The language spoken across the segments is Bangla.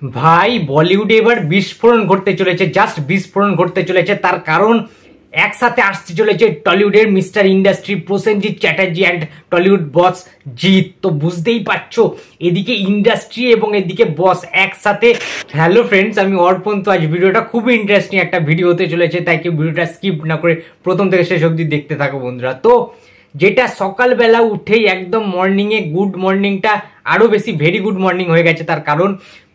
ভাই বলিউডে এবার বিস্ফোরণ ঘটতে চলেছে, জাস্ট বিস্ফোরণ ঘটতে চলেছে। তার কারণ একসাথে আসতে চলেছে টলিউডের mister industry Prosenjit Chatterjee and Tollywood boss Jeet. তো বুঝতেই পারছো, এদিকে ইন্ডাস্ট্রি এবং এদিকে বস একসাথে। হ্যালো ফ্রেন্ডস, আমি অর্পণ। তো আজ ভিডিওটা খুবই ইন্টারেস্টিং একটা ভিডিও হতে চলেছে, তাই কি ভিডিওটা স্কিপ না করে প্রথম থেকে শেষ অবধি দেখতে থাকো বন্ধুরা। তো যেটা সকালবেলা উঠেই একদম মর্নিংয়ে গুড মর্নিংটা আরও বেশি ভেরি গুড মর্নিং হয়ে গেছে। তার কারণ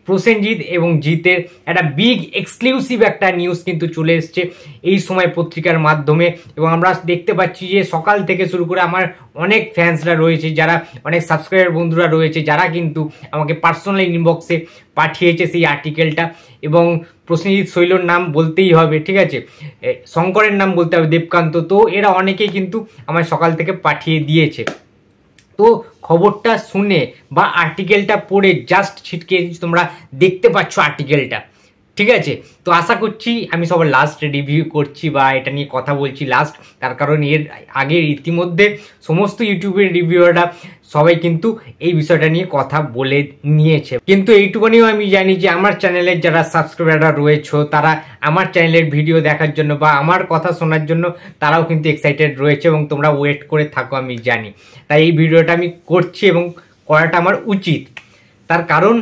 প্রসেনজিৎ এবং জিতের একটা বিগ এক্সক্লুসিভ একটা নিউজ কিন্তু চলে এসছে এই সময় পত্রিকার মাধ্যমে। এবং আমরা দেখতে পাচ্ছি যে সকাল থেকে শুরু করে আমার অনেক ফ্যান্সরা রয়েছে, যারা অনেক সাবস্ক্রাইবার বন্ধুরা রয়েছে, যারা কিন্তু আমাকে পার্সোনাল ইনবক্সে পাঠিয়েছে সেই আর্টিকেলটা। এবং প্রসেনজিৎ শৈলর নাম বলতেই হবে, ঠিক আছে, শঙ্করের নাম বলতে হবে, দেবকান্ত। তো এরা অনেকেই কিন্তু আমার সকাল থেকে পাঠিয়ে দিয়েছে। তো খবরটা শুনে বা আর্টিকেলটা পড়ে জাস্ট ছিটকে তোমরা দেখতে পাচ্ছ আর্টিকেলটা, ঠিক আছে। তো আশা করছি আমি সবার লাস্ট রিভিউ করছি বা এটা নিয়ে কথা বলছি লাস্ট, তার কারণ এর আগে ইতিমধ্যে সমস্ত ইউটিউবের রিভিউয়াররা সবাই কিন্তু এই বিষয়টা নিয়ে কথা বলে নিয়েছে। কিন্তু এইটুকুনিও আমি জানি যে আমার চ্যানেলের যারা সাবস্ক্রাইবাররা রয়েছে, তারা আমার চ্যানেলের ভিডিও দেখার জন্য বা আমার কথা শোনার জন্য তারাও কিন্তু এক্সাইটেড রয়েছে এবং তোমরা ওয়েট করে থাকো, আমি জানি। তাই এই ভিডিওটা আমি করছি এবং করাটা আমার উচিত। তার কারণ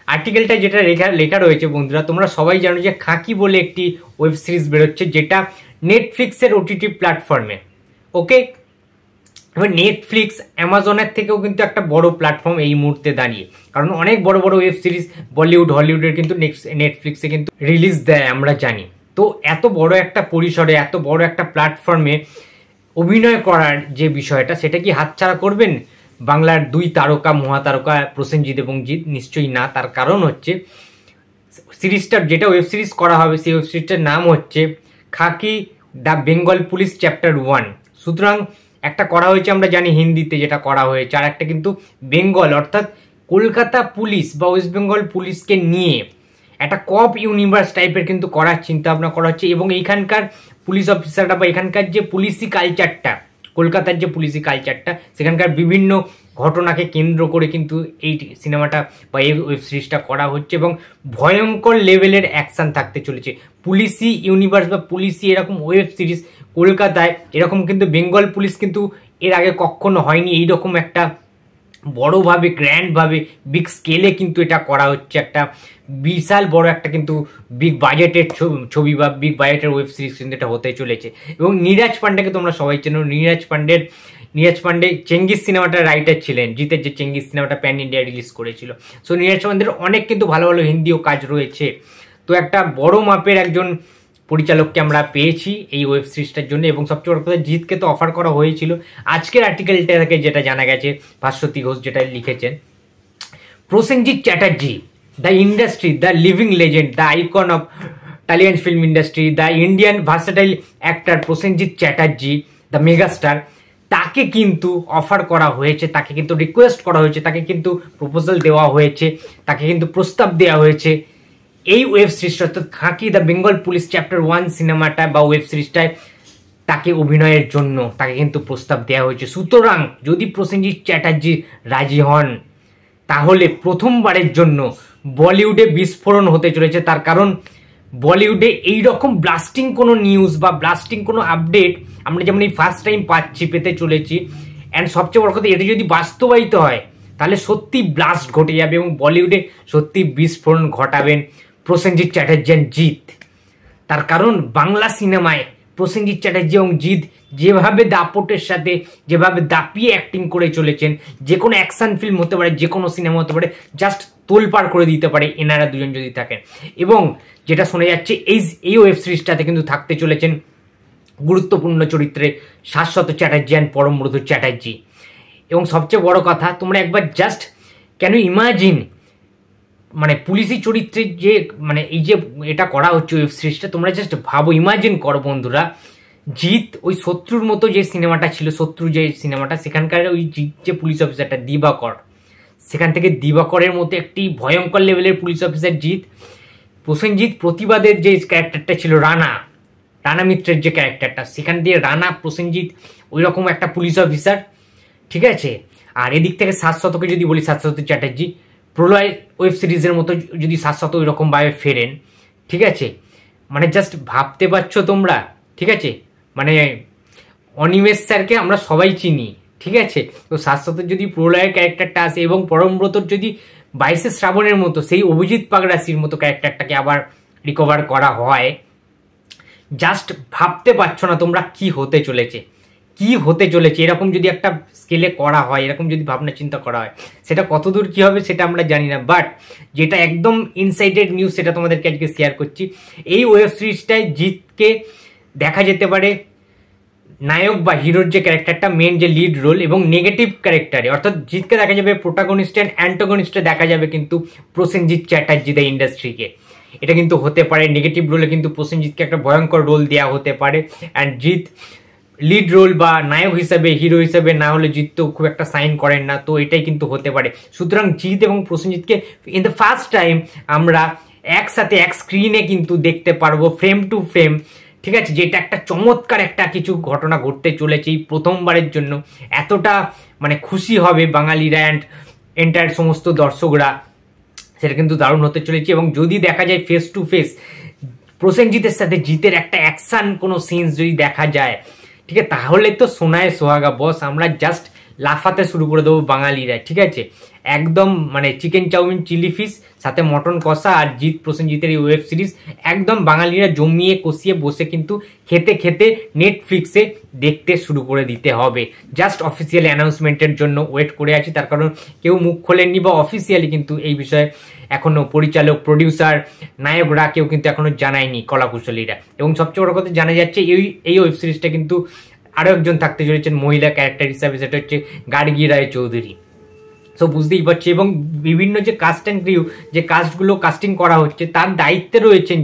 আর্টিকেলটা যেটা লেখা রয়েছে বন্ধুরা, তোমরা সবাই জানো যে খাকি বলে একটি ওয়েব সিরিজ বেরোচ্ছে, যেটা নেটফ্লিক্সের ওটিটি প্ল্যাটফর্মে। ওকে, এবার নেটফ্লিক্স অ্যামাজনের থেকেও কিন্তু একটা বড় প্ল্যাটফর্ম এই মুহূর্তে দাঁড়িয়ে, কারণ অনেক বড় বড় ওয়েব সিরিজ বলিউড হলিউডের কিন্তু নেটফ্লিক্সে কিন্তু রিলিজ দেয়, আমরা জানি। তো এত বড় একটা পরিসরে এত বড় একটা প্ল্যাটফর্মে অভিনয় করার যে বিষয়টা, সেটা কি হাতছাড়া করবেন বাংলার দুই তারকা মহাতারকা প্রসেনজিৎ এবং জিৎ? নিশ্চয়ই না। তার কারণ হচ্ছে সিরিজটা, যেটা ওয়েব সিরিজ করা হবে, সেই ওয়েব সিরিজটার নাম হচ্ছে খাকি দ্য বেঙ্গল পুলিশ চ্যাপ্টার 1। সুতরাং একটা করা হয়েছে আমরা জানি হিন্দিতে, যেটা করা হয়েছে, আর একটা কিন্তু বেঙ্গল অর্থাৎ কলকাতা পুলিশ বা ওয়েস্ট বেঙ্গল পুলিশকে নিয়ে একটা কপ ইউনিভার্স টাইপের কিন্তু করার চিন্তা ভাবনা করা হচ্ছে। এবং এইখানকার পুলিশ অফিসাররা বা এখানকার যে পুলিশি কালচারটা, কলকাতার যে পুলিশি কালচারটা, সেখানকার বিভিন্ন ঘটনাকে কেন্দ্র করে কিন্তু এই সিনেমাটা বা এই ওয়েব সিরিজটা করা হচ্ছে। এবং ভয়ঙ্কর লেভেলের অ্যাকশান থাকতে চলেছে। পুলিশি ইউনিভার্স বা পুলিশি এরকম ওয়েব সিরিজ কলকাতায় এরকম কিন্তু বেঙ্গল পুলিশ কিন্তু এর আগে কখনো হয়নি। এইরকম একটা বড়োভাবে গ্র্যান্ডভাবে বিগ স্কেলে কিন্তু এটা করা হচ্ছে, একটা বিশাল বড় একটা কিন্তু বিগ বাজেটের ছবি বা বিগ বাজেটের ওয়েব সিরিজ কিন্তু এটা হতে চলেছে। এবং নীরাজ পান্ডেকে তোমরা সবাই চেনো। নীরাজ পান্ডে চেঙ্গিস সিনেমাটার রাইটার ছিলেন, জিতের যে চেঙ্গিস সিনেমাটা প্যান ইন্ডিয়া রিলিজ করেছিল। সো নীরাজ পান্ডের অনেক কিন্তু ভালো ভালো হিন্দিও কাজ রয়েছে। তো একটা বড় মাপের একজন পরিচালককে আমরা পেয়েছি এই ওয়েব সিরিজটার জন্য। এবং সবচেয়ে বড় কথা, জিতকে তো অফার করা হয়েছিল। আজকের আর্টিকেলটা থেকে যেটা জানা গেছে, ভাস্বতী ঘোষ যেটা লিখেছেন, Prosenjit Chatterjee, the industry, the living legend, the icon of টালিয়ান film industry, the Indian versatile actor Prosenjit Chatterjee, the megastar, তাকে কিন্তু অফার করা হয়েছে, তাকে কিন্তু রিকোয়েস্ট করা হয়েছে, তাকে কিন্তু প্রপোজাল দেওয়া হয়েছে, তাকে কিন্তু প্রস্তাব দেওয়া হয়েছে এই ওয়েব সিরিজটা অর্থাৎ খাকি দ্য বেঙ্গল পুলিশ চ্যাপ্টার 1 সিনেমাটা বা ওয়েব সিরিজটায় তাকে অভিনয়ের জন্য তাকে কিন্তু প্রস্তাব দেওয়া হয়েছে। সুতরাং যদি প্রসেনজিৎ চ্যাটার্জি রাজি হন, তাহলে প্রথমবারের জন্য বলিউডে বিস্ফোরণ হতে চলেছে। তার কারণ বলিউডে এইরকম ব্লাস্টিং কোনো নিউজ বা ব্লাস্টিং কোনো আপডেট আমরা যেমন এই ফার্স্ট টাইম পেতে চলেছি। অ্যান্ড সবচেয়ে বড় কথা, এটা যদি বাস্তবায়িত হয় তাহলে সত্যি ব্লাস্ট ঘটে যাবে এবং বলিউডে সত্যি বিস্ফোরণ ঘটাবেন প্রসেনজিৎ চ্যাটার্জি অ্যান্ড জিৎ। তার কারণ বাংলা সিনেমায় প্রসেনজিৎ চ্যাটার্জি এবং জিৎ যেভাবে দাপটের সাথে যেভাবে দাপিয়ে অ্যাক্টিং করে চলেছেন, যে কোনো অ্যাকশন ফিল্ম হতে পারে, যে কোনো সিনেমা হতে পারে, জাস্ট তোলপাড় করে দিতে পারে এনারা দুজন যদি থাকেন। এবং যেটা শোনা যাচ্ছে এই ওয়েব সিরিজটাতে কিন্তু থাকতে চলেছেন গুরুত্বপূর্ণ চরিত্রে শাশ্বত চ্যাটার্জি অ্যান্ড পরমব্রত চ্যাটার্জি। এবং সবচেয়ে বড় কথা, তোমরা একবার জাস্ট কেন ইমাজিন, মানে পুলিশি চরিত্রের যে মানে এই যে এটা করা হচ্ছে ওয়েব সিরিজটা, তোমরা জাস্ট ভাবো, ইমাজিন করো বন্ধুরা, জিৎ ওই শত্রুর মতো যে সিনেমাটা ছিল, শত্রু যে সিনেমাটা, সেখানকার ওই জিৎ যে পুলিশ অফিসারটা দিবাকর, সেখান থেকে দিবাকরের মতো একটি ভয়ঙ্কর লেভেলের পুলিশ অফিসার জিৎ। প্রসেনজিৎ প্রতিবাদের যে ক্যারেক্টারটা ছিল রানা মিত্রের যে ক্যারেক্টারটা, সেখান দিয়ে রানা প্রসেনজিৎ ওই রকম একটা পুলিশ অফিসার, ঠিক আছে। আর এদিক থেকে শাশ্বতকে যদি বলি, শাশ্বত চ্যাটার্জি প্রলয় ওয়েব সিরিজের মতো যদি শাশ্বত ওই রকমভাবে ফেরেন, ঠিক আছে, মানে জাস্ট ভাবতে পারছো তোমরা, ঠিক আছে, মানে অনিমেষ স্যারকে আমরা সবাই চিনি, ঠিক আছে, তো শাশ্বত যদি প্রলয়ের ক্যারেক্টারটা আসে এবং পরমব্রতর যদি 22শে শ্রাবণের মতো সেই অভিজিৎ পাগরাশির মতো ক্যারেক্টারটাকে আবার রিকভার করা হয়, জাস্ট ভাবতে পারছো না তোমরা কি হতে চলেছে, কি হতে চলেছে। এরকম যদি একটা স্কেলে করা হয়, এরকম যদি ভাবনা চিন্তা করা হয়, সেটা কতদূর কি হবে সেটা আমরা জানি না, বাট যেটা একদম ইনসাইডেড নিউজ সেটা তোমাদেরকে আজকে শেয়ার করছি। এই ওয়েব সিরিজটায় জিতকে দেখা যেতে পারে নায়ক বা হিরোর যে ক্যারেক্টারটা, মেন যে লিড রোল, এবং নেগেটিভ ক্যারেক্টারে, অর্থাৎ জিতকে দেখা যাবে প্রোটাগনিস্ট অ্যান্ড অ্যান্টাগনিস্টে দেখা যাবে কিন্তু প্রসেনজিৎ চ্যাটার্জি দ্য ইন্ডাস্ট্রিকে। এটা কিন্তু হতে পারে নেগেটিভ রোলে কিন্তু প্রসেনজিৎকে একটা ভয়ঙ্কর রোল দেওয়া হতে পারে, অ্যান্ড জিৎ লিড রোল বা নায়ক হিসাবে, হিরো হিসাবে না হলে জিৎ তো খুব একটা সাইন করেন না, তো এটাই কিন্তু হতে পারে। সুতরাং জিৎ এবং প্রসেনজিৎকে ইন দ্য ফার্স্ট টাইম আমরা একসাথে এক স্ক্রিনে কিন্তু দেখতে পারবো, ফ্রেম টু ফ্রেম, ঠিক আছে, যেটা একটা চমৎকার একটা কিছু ঘটনা ঘটতে চলেছে এই প্রথমবারের জন্য। এতটা মানে খুশি হবে বাঙালিরা অ্যান্ড এন্টায়ার সমস্ত দর্শকরা, সেটা কিন্তু দারুণ হতে চলেছে। এবং যদি দেখা যায় ফেস টু ফেস প্রসেনজিতের সাথে জিতের একটা অ্যাকশন কোনো সিনস যদি দেখা যায়, ঠিক আছে, তাহলে তো সোনায় সোহাগা বস, আমরা জাস্ট লাফাতে শুরু করে দেবো বাঙালিরা, ঠিক আছে, একদম মানে চিকেন চাউমিন চিলি ফিশ সাথে মটন কষা আর জিৎ প্রসেনজিতের এই ওয়েব সিরিজ একদম বাঙালিরা জমিয়ে কষিয়ে বসে কিন্তু খেতে খেতে নেটফ্লিক্সে দেখতে শুরু করে দিতে হবে। জাস্ট অফিসিয়াল অ্যানাউন্সমেন্টের জন্য ওয়েট করে আছি, তার কারণ কেউ মুখ খোলেননি বা অফিসিয়ালি কিন্তু এই বিষয়ে এখনও পরিচালক, প্রডিউসার, নায়করা কেউ কিন্তু এখনও জানায়নি, কলাকুশলীরা। এবং সবচেয়ে বড় কথা জানা যাচ্ছে এই ওয়েব সিরিজটা কিন্তু আরও একজন থাকতে চলেছেন মহিলা ক্যারেক্টার হিসাবে, সেটা হচ্ছে গার্গী রায় চৌধুরী। সো বুঝতেই পারছি। এবং বিভিন্ন যে কাস্ট অ্যান্ড ক্রিউ, যে কাস্টগুলো কাস্টিং করা হচ্ছে তার দায়িত্বে রয়েছেন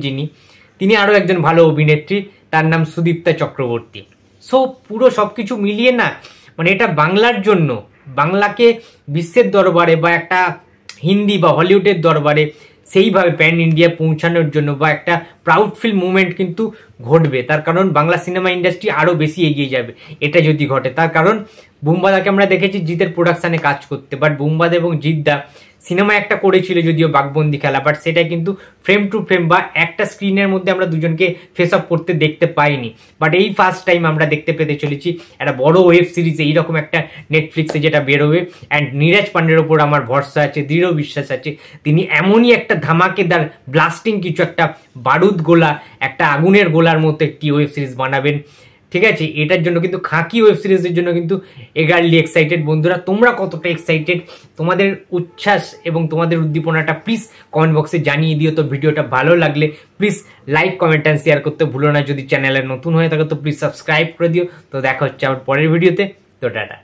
তিনি আরও একজন ভালো অভিনেত্রী, তার নাম সুদীপ্তা চক্রবর্তী। সো পুরো সব কিছু মিলিয়ে না, মানে এটা বাংলার জন্য, বাংলাকে বিশ্বের দরবারে বা একটা হিন্দি বা হলিউডের দরবারে সেইভাবে প্যান ইন্ডিয়া পৌঁছানোর জন্য বা একটা প্রাউডফুল মুভমেন্ট কিন্তু ঘটবে। তার কারণ বাংলা সিনেমা ইন্ডাস্ট্রি আরও বেশি এগিয়ে যাবে এটা যদি ঘটে। তার কারণ বুম্বাদাকে আমরা দেখেছি জিতের প্রোডাকশানে কাজ করতে, বাট বুম্বাদা এবং জিতদা সিনেমা একটা করেছিল যদিও বাঘবন্দি খেলা, বাট সেটা কিন্তু ফ্রেম টু ফ্রেম বা একটা স্ক্রিনের মধ্যে আমরা দুজনকে ফেস আপ করতে দেখতে পাইনি। বাট এই ফার্স্ট টাইম আমরা দেখতে পেতে চলেছি একটা বড় ওয়েব সিরিজ এইরকম একটা নেটফ্লিক্সে যেটা বেরোবে। অ্যান্ড নীরাজ পান্ডের ওপর আমার ভরসা আছে, দৃঢ় বিশ্বাস আছে, তিনি এমনই একটা ধামাকেদার ব্লাস্টিং কিছু একটা বারুদ গোলা, একটা আগুনের গোলার মতো একটি ওয়েব সিরিজ বানাবেন, ঠিক আছে। এটার জন্য কিন্তু খাকি ওয়েব সিরিজের জন্য কিন্তু এগারলি এক্সাইটেড। বন্ধুরা তোমরা কতটা এক্সাইটেড, তোমাদের উচ্ছ্বাস এবং তোমাদের উদ্দীপনাটা প্লিজ কমেন্ট বক্সে জানিয়ে দিও। তো ভিডিওটা ভালো লাগলে please like, comment and share করতে ভুলো না। যদি চ্যানেলে নতুন হয়ে থাকে তো প্লিজ সাবস্ক্রাইব করে দিও। তো দেখা হচ্ছে আবার পরের ভিডিওতে। তো টাটা।